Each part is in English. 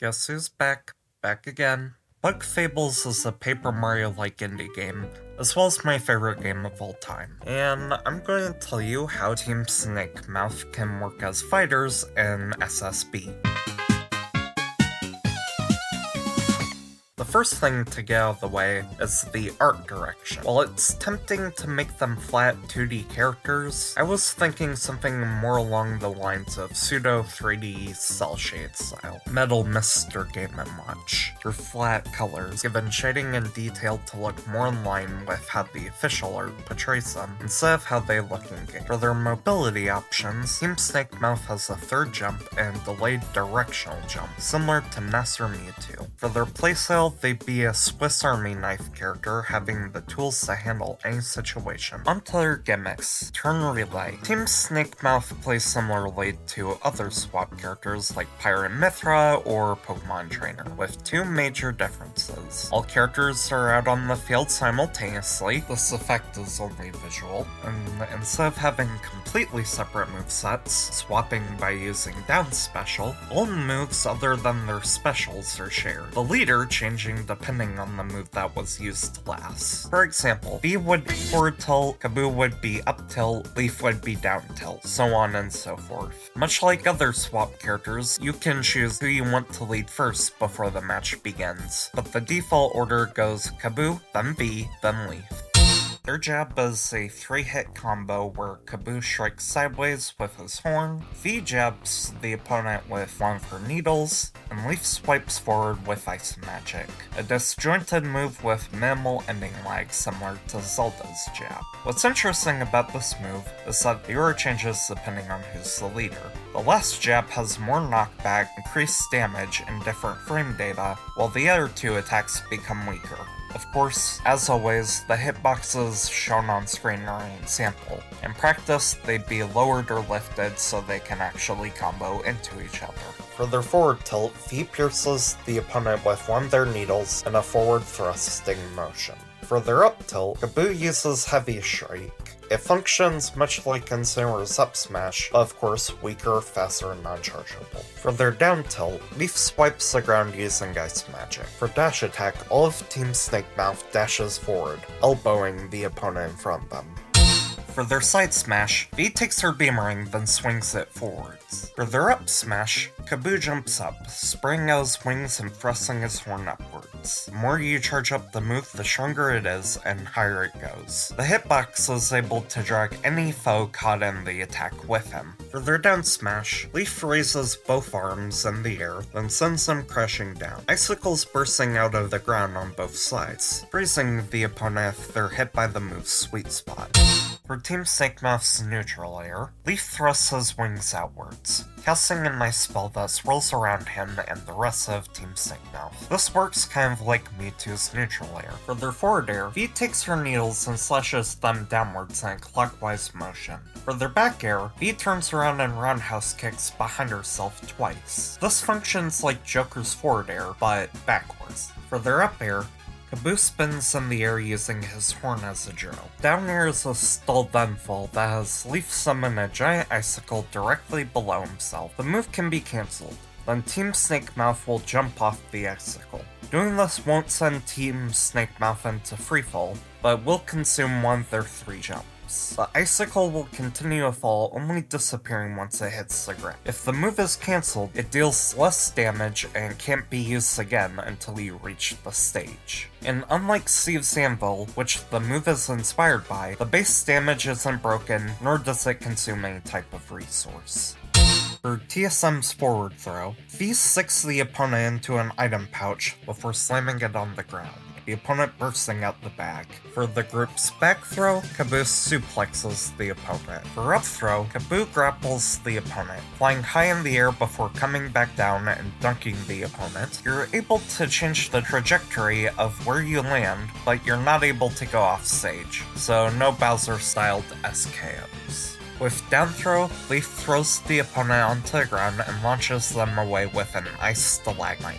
Guess who's back? Back again. Bug Fables is a Paper Mario-like indie game, as well as my favorite game of all time. And I'm going to tell you how Team Snakemouth can work as fighters in SSB. The first thing to get out of the way is the art direction. While it's tempting to make them flat 2D characters, I was thinking something more along the lines of pseudo 3D cell shade style. Metal Mr. Game & Watch, through flat colors, given shading and detail to look more in line with how the official art portrays them, instead of how they look in-game. For their mobility options, Team Snakemouth has a third jump and delayed directional jump, similar to Ness or Mewtwo. For their playstyle, they'd be a Swiss Army knife character having the tools to handle any situation. Onto their gimmicks. Turn Relay. Team Snakemouth plays similarly to other swap characters like Pirate Mithra or Pokemon Trainer, with two major differences. All characters are out on the field simultaneously. This effect is only visual, and instead of having completely separate movesets, swapping by using down special, all moves other than their specials are shared. The leader changing depending on the move that was used last. For example, V would be forward tilt, Kaboo would be up tilt, Leaf would be down tilt, so on and so forth. Much like other swap characters, you can choose who you want to lead first before the match begins, but the default order goes Kaboo, then V, then Leaf. Their jab is a 3-hit combo where Kaboo strikes sideways with his horn, V jabs the opponent with longer needles, and Leaf swipes forward with Ice Magic, a disjointed move with minimal ending lag similar to Zelda's jab. What's interesting about this move is that the order changes depending on who's the leader. The last jab has more knockback, increased damage, and different frame data, while the other two attacks become weaker. Of course, as always, the hitboxes shown on screen are an example. In practice, they'd be lowered or lifted so they can actually combo into each other. For their forward tilt, V pierces the opponent with one of their needles in a forward thrusting motion. For their up tilt, Kaboo uses Heavy Strike. It functions much like Incineroar's up smash, but of course weaker, faster, and non-chargeable. For their down tilt, Leaf swipes the ground using Ice Magic. For dash attack, all of Team Snakemouth dashes forward, elbowing the opponent in front of them. For their side smash, V takes her Beamering then swings it forwards. For their up smash, Kaboo jumps up, spraying out his wings and thrusting his horn upwards. The more you charge up the move, the stronger it is, and higher it goes. The hitbox is able to drag any foe caught in the attack with him. For their down smash, Leaf raises both arms in the air, then sends them crashing down. Icicles bursting out of the ground on both sides, freezing the opponent if they're hit by the move's sweet spot. For Team Snakemouth's neutral air, Leaf thrusts his wings outwards, casting a nice spell that swirls around him and the rest of Team Snakemouth. This works kind of like Mewtwo's neutral air. For their forward air, V takes her needles and slashes them downwards in a clockwise motion. For their back air, V turns around and roundhouse kicks behind herself twice. This functions like Joker's forward air, but backwards. For their up air, Kaboo spins in the air using his horn as a drill. Down air is a stalled downfall that has Leaf summon a giant icicle directly below himself. The move can be cancelled, then Team Snakemouth will jump off the icicle. Doing this won't send Team Snakemouth into freefall, but will consume one of their 3 jumps. The icicle will continue to fall, only disappearing once it hits the ground. If the move is cancelled, it deals less damage and can't be used again until you reach the stage. And unlike Steve's Anvil, which the move is inspired by, the base damage isn't broken, nor does it consume any type of resource. For TSM's forward throw, V sticks the opponent into an item pouch before slamming it on the ground, the opponent bursting out the bag. For the group's back throw, Kaboo suplexes the opponent. For up throw, Kaboo grapples the opponent, flying high in the air before coming back down and dunking the opponent. You're able to change the trajectory of where you land, but you're not able to go off stage, so no Bowser-styled SKOs. With down throw, Leaf throws the opponent onto the ground and launches them away with an ice stalagmite.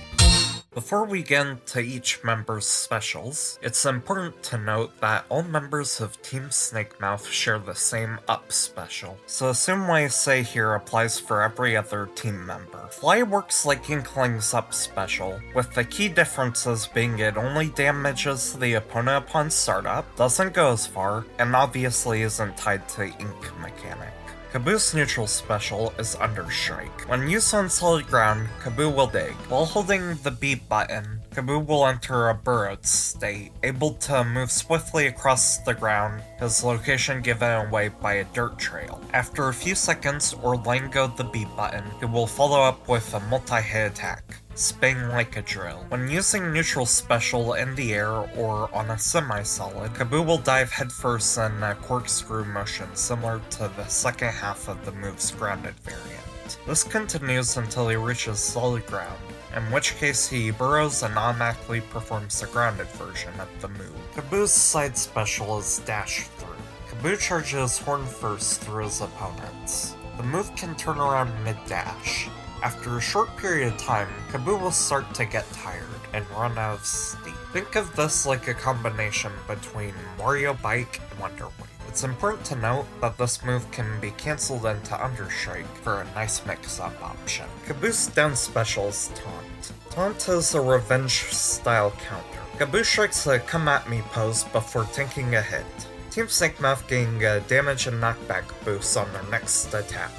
Before we get into each member's specials, it's important to note that all members of Team Snakemouth share the same up special, so the same way I say here applies for every other team member. Fly works like Inkling's up special, with the key differences being it only damages the opponent upon startup, doesn't go as far, and obviously isn't tied to ink mechanic. Kaboo's neutral special is Understrike. When used on solid ground, Kaboo will dig. While holding the B button, Kaboo will enter a burrowed state, able to move swiftly across the ground, his location given away by a dirt trail. After a few seconds or letting go the B button, he will follow up with a multi-hit attack, spinning like a drill. When using neutral special in the air or on a semi-solid, Kaboo will dive headfirst in a corkscrew motion similar to the second half of the move's grounded variant. This continues until he reaches solid ground, in which case he burrows and automatically performs the grounded version of the move. Kaboo's side special is Dash Through. Kaboo charges horn first through his opponents. The move can turn around mid-dash. After a short period of time, Kaboo will start to get tired and run out of steam. Think of this like a combination between Mario Bike and Wonder Wing. It's important to note that this move can be cancelled into Understrike for a nice mix-up option. Kaboo's down special is Taunt. Taunt is a revenge-style counter. Kaboo strikes a come-at-me pose before taking a hit. Team Snakemouth getting a damage and knockback boost on their next attack.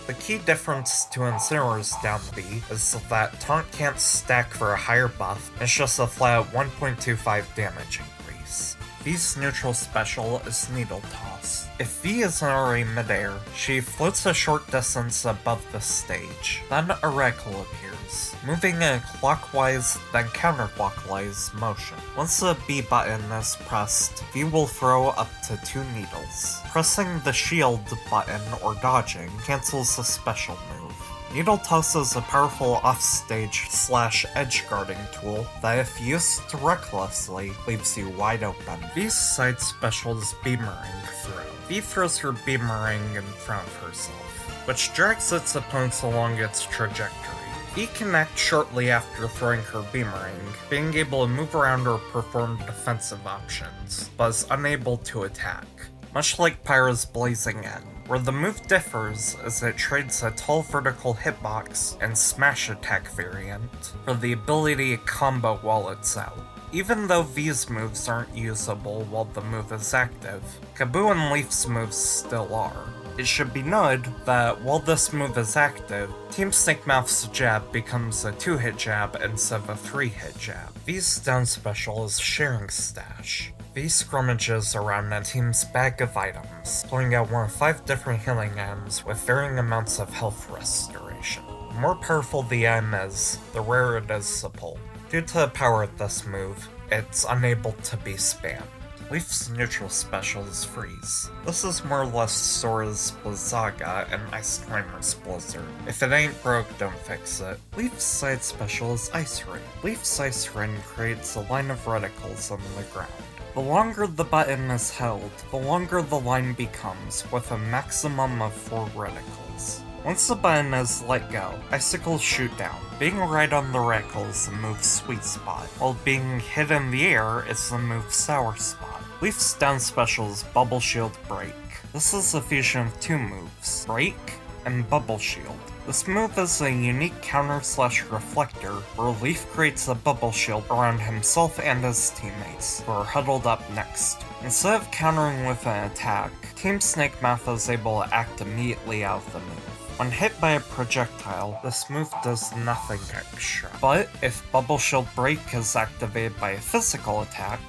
The key difference to Incineror's down B is that Taunt can't stack for a higher buff, it's just a flat 1.25 damage increase. V's neutral special is Needle Toss. If V isn't already midair, she floats a short distance above the stage. Then a Reckle appears, moving in a clockwise then counterclockwise motion. Once the B button is pressed, V will throw up to 2 needles. Pressing the shield button or dodging cancels the special move. Needle Toss is a powerful offstage / edge guarding tool that if used recklessly leaves you wide open. V's side special is Beamerang Throw. V throws her Beamerang in front of herself, which drags its opponents along its trajectory. V can act shortly after throwing her Beamerang, being able to move around or perform defensive options, but is unable to attack. Much like Pyra's Blazing End. Where the move differs is it trades a tall vertical hitbox and smash attack variant for the ability to combo while it's out. Even though V's moves aren't usable while the move is active, Kaboo and Leaf's moves still are. It should be noted that while this move is active, Team Snakemouth's jab becomes a 2-hit jab instead of a 3-hit jab. V's down special is Sharing Stash. V scrummages around a team's bag of items, pulling out one of 5 different healing items with varying amounts of health restoration. The more powerful the item is, the rarer it is to pull. Due to the power of this move, it's unable to be spammed. Leaf's neutral special is Freeze. This is more or less Sora's Blizzaga and Ice Climber's Blizzard. If it ain't broke, don't fix it. Leaf's side special is Ice Rain. Leaf's Ice Rain creates a line of reticles on the ground. The longer the button is held, the longer the line becomes, with a maximum of 4 reticles. Once the button is let go, icicles shoot down. Being right on the reticle is the move's sweet spot, while being hit in the air is the move's sour spot. Leaf's down special is Bubble Shield Break. This is a fusion of 2 moves, Break and Bubble Shield. This move is a unique counter/reflector where Leaf creates a bubble shield around himself and his teammates, who are huddled up next. Instead of countering with an attack, Team Snakemouth is able to act immediately out of the move. When hit by a projectile, this move does nothing extra. But if Bubble Shield Break is activated by a physical attack,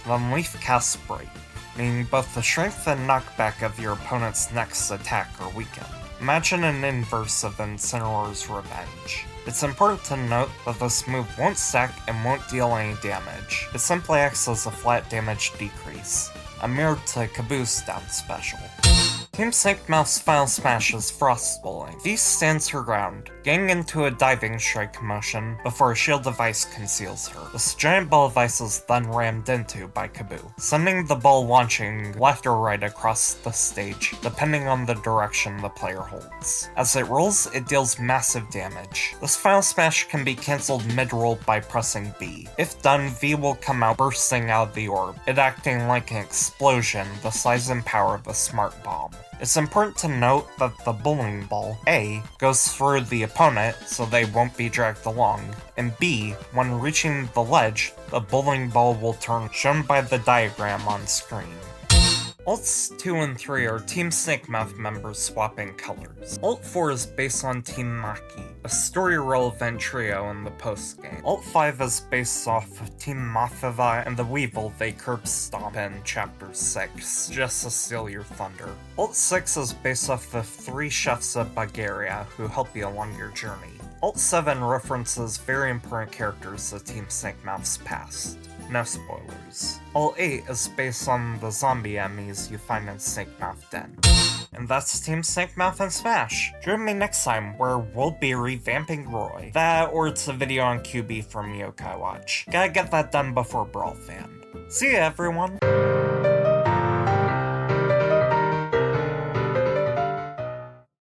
then Leaf casts Break, meaning both the strength and knockback of your opponent's next attack are weakened. Imagine an inverse of Incineror's Revenge. It's important to note that this move won't stack and won't deal any damage. It simply acts as a flat damage decrease, a mirror to Kaboo's down special. Team Snakemouth's final smash is Frost Bowling. V stands her ground, getting into a diving strike motion before a shield device conceals her. This giant ball of ice is then rammed into by Kaboo, sending the ball launching left or right across the stage, depending on the direction the player holds. As it rolls, it deals massive damage. This final smash can be cancelled mid-roll by pressing B. If done, V will come out bursting out of the orb, it acting like an explosion the size and power of a smart bomb. It's important to note that the bowling ball, A, goes through the opponent so they won't be dragged along, and B, when reaching the ledge, the bowling ball will turn, shown by the diagram on screen. Ults 2 and 3 are Team Snakemouth members swapping colors. Ult 4 is based on Team Maki, a story-relevant trio in the post-game. Ult 5 is based off of Team Mafeva and the Weevil they curb stomp in Chapter 6, just to steal your thunder. Ult 6 is based off the 3 chefs of Bulgaria who help you along your journey. Ult 7 references very important characters of Team Snakemouth's past. No spoilers. Ult 8 is based on the zombie enemies you find in Snakemouth Den. And that's Team Snakemouth and Smash. Join me next time where we'll be revamping Roy. That or it's a video on Kyubi from Yokai Watch. Gotta get that done before Brawl Fan. See ya everyone!